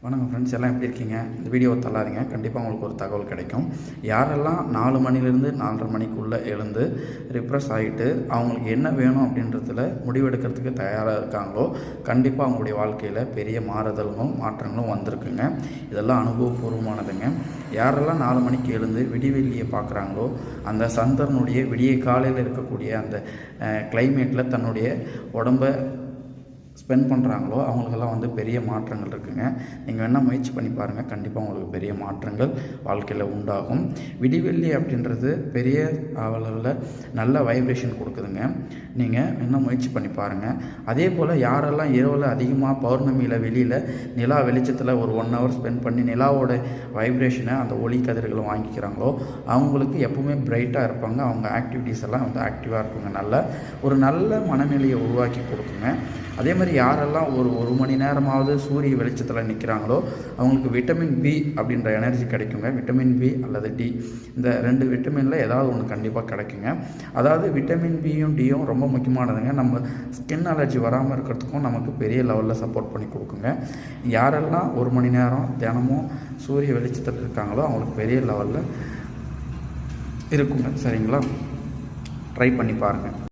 வணக்கம் ஃப்ரெண்ட்ஸ், எல்லாம் எப்படி இருக்கீங்க? இந்த வீடியோவை தள்ளாதீங்க, கண்டிப்பாக உங்களுக்கு ஒரு தகவல் கிடைக்கும். யாரெல்லாம் 4 மணிலேருந்து 4:30 மணிக்குள்ளே எழுந்து ரிஃப்ரெஷ் ஆகிட்டு அவங்களுக்கு என்ன வேணும் அப்படின்றதுல முடிவெடுக்கிறதுக்கு தயாராக இருக்காங்களோ கண்டிப்பாக அவங்களுடைய வாழ்க்கையில் பெரிய மாறுதல்களும் மாற்றங்களும் வந்திருக்குங்க. இதெல்லாம் அனுபவபூர்வமானதுங்க. யாரெல்லாம் 4 மணிக்கு எழுந்து விடிவெள்ளியை பார்க்குறாங்களோ அந்த சந்திரனுடைய விடிய காலையில் இருக்கக்கூடிய அந்த கிளைமேட்டில் தன்னுடைய உடம்பை ஸ்பெண்ட் பண்ணுறாங்களோ அவங்களுக்கெல்லாம் பெரிய மாற்றங்கள் இருக்குங்க. நீங்கள் வேணால் முயற்சி பண்ணி பாருங்கள், கண்டிப்பாக உங்களுக்கு பெரிய மாற்றங்கள் வாழ்க்கையில் உண்டாகும். விடிவெள்ளி அப்படின்றது பெரிய அளவில் நல்ல வைப்ரேஷன் கொடுக்குதுங்க. நீங்கள் வேணால் முயற்சி பண்ணி பாருங்கள். அதே போல் யாரெல்லாம் இரவில் அதிகமாக பௌர்ணமியில் வெளியில் நிலா வெளிச்சத்தில் ஒரு 1 ஹவர் ஸ்பெண்ட் பண்ணி நிலாவோட வைப்ரேஷனை அந்த ஒளி கதிர்களை வாங்கிக்கிறாங்களோ அவங்களுக்கு எப்பவுமே பிரைட்டாக இருப்பாங்க. அவங்க ஆக்டிவிட்டீஸ் எல்லாம் ஆக்டிவாக இருக்குங்க. நல்ல மனநிலையை உருவாக்கி கொடுக்குங்க. அதே மாதிரி யாரெல்லாம் ஒரு மணி நேரமாவது சூரிய வெளிச்சத்தில் நிற்கிறாங்களோ அவங்களுக்கு விட்டமின் பி அப்படின்ற எனர்ஜி கிடைக்குங்க. விட்டமின் பி அல்லது டி, இந்த 2 விட்டமினில் ஏதாவது ஒன்று கண்டிப்பாக கிடைக்குங்க. அதாவது விட்டமின் பியும் டியும் ரொம்ப முக்கியமானதுங்க. நம்ம ஸ்கின் அலர்ஜி வராமல் இருக்கிறதுக்கும் நமக்கு பெரிய லெவலில் சப்போர்ட் பண்ணி கொடுக்குங்க. யாரெல்லாம் 1 மணி நேரம் தினமும் சூரிய வெளிச்சத்தில் இருக்காங்களோ அவங்களுக்கு பெரிய லெவலில் இருக்குங்க. சரிங்களா? ட்ரை பண்ணி பாருங்கள்.